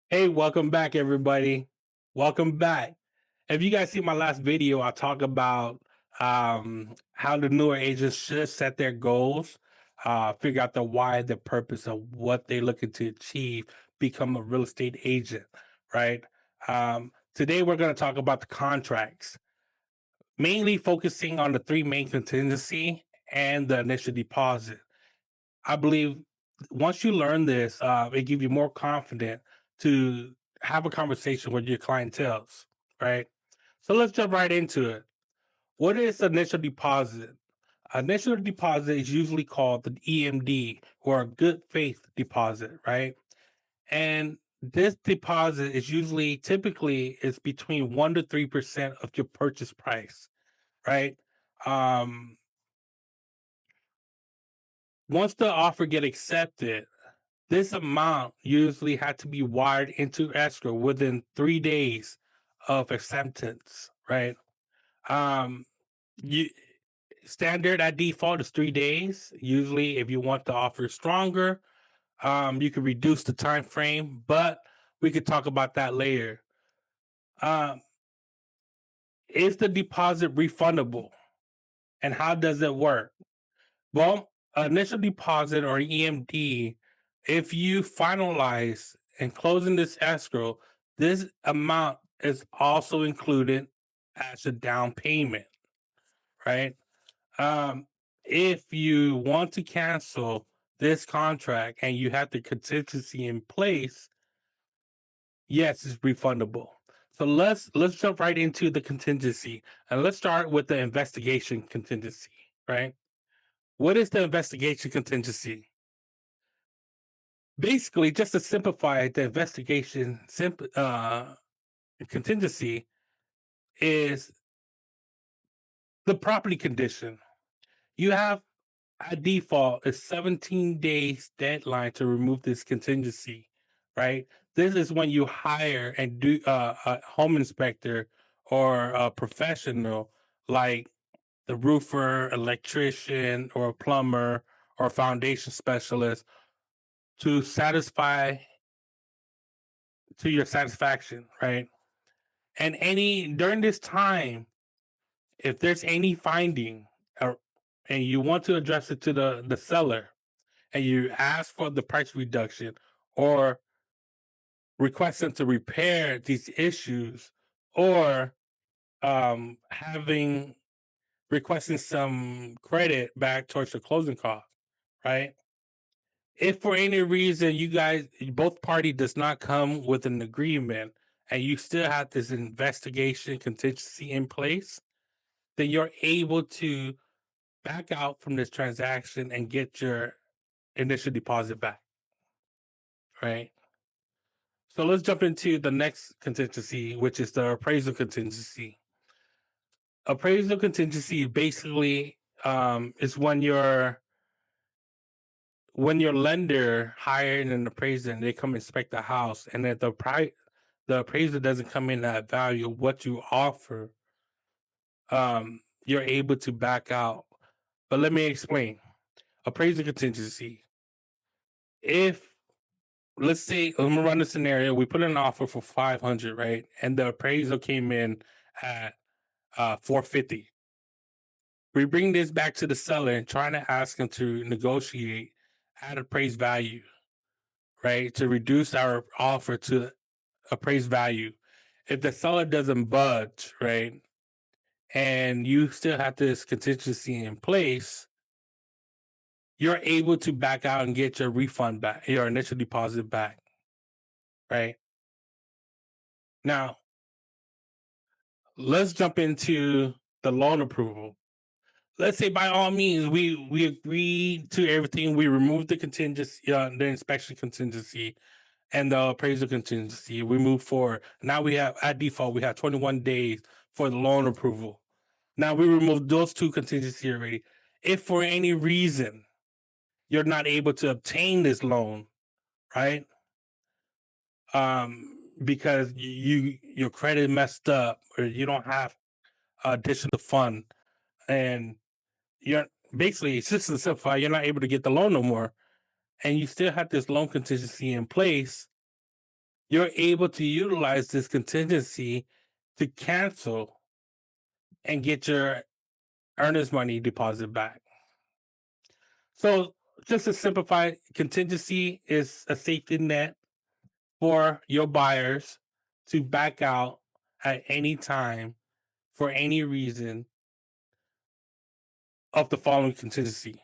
Hey, welcome back, everybody. Welcome back. If you guys see my last video, I talk about how the newer agents should set their goals, figure out the why, the purpose of what they're looking to achieve, become a real estate agent, right? Today, we're going to talk about the contracts, mainly focusing on the three main contingency and the initial deposit. I believe once you learn this, it gives you more confident to have a conversation with your clientels, right? So let's jump right into it. What is initial deposit? Initial deposit is usually called the EMD or a good faith deposit, right? And this deposit is usually typically is between 1 to 3% of your purchase price, right? Um, Once the offer get accepted, this amount usually had to be wired into escrow within 3 days of acceptance, right? Um, you standard at default is 3 days. Usually, if you want the offer stronger, you can reduce the time frame, but we could talk about that later. Um, is the deposit refundable, and how does it work? Well, initial deposit or EMD, if you finalize and closing this escrow, this amount is also included as a down payment, right? Um, if you want to cancel this contract and you have the contingency in place, yes, it's refundable. So let's jump right into the contingency and let's start with the investigation contingency, right? What is the investigation contingency? Basically, just to simplify the investigation contingency is the property condition. You have a default a 17 days deadline to remove this contingency, right? This is when you hire and do a home inspector or a professional like the roofer, electrician, or a plumber or foundation specialist to satisfy to your satisfaction, right? And any during this time, if there's any finding or and you want to address it to the seller and you ask for the price reduction or request them to repair these issues or having requesting some credit back towards your closing cost, right? If for any reason you guys both party does not come with an agreement and you still have this investigation contingency in place, then you're able to back out from this transaction and get your initial deposit back, right? So let's jump into the next contingency, which is the appraisal contingency. Appraisal contingency basically is when your lender hired an appraiser and they come inspect the house, and if the appraiser doesn't come in at value of what you offer, you're able to back out. But let me explain. Appraisal contingency. If let's say I'm gonna run a scenario, we put in an offer for 500, right? And the appraisal came in at 450. We bring this back to the seller and trying to ask him to negotiate at appraised value, right? To reduce our offer to appraised value. If the seller doesn't budge, right, and you still have this contingency in place, you're able to back out and get your refund back, your initial deposit back, right? Now, let's jump into the loan approval. Let's say by all means we agreed to everything. We removed the contingency, the inspection contingency, and the appraisal contingency. We move forward. Now we have at default we have 21 days for the loan approval. Now we removed those two contingency already. If for any reason you're not able to obtain this loan, right? Because your credit messed up or you don't have additional fund and you're basically it's just to simplify, you're not able to get the loan no more, and you still have this loan contingency in place. you're able to utilize this contingency to cancel and get your earnest money deposit back. So, just to simplify, contingency is a safety net for your buyers to back out at any time for any reason of the following contingency.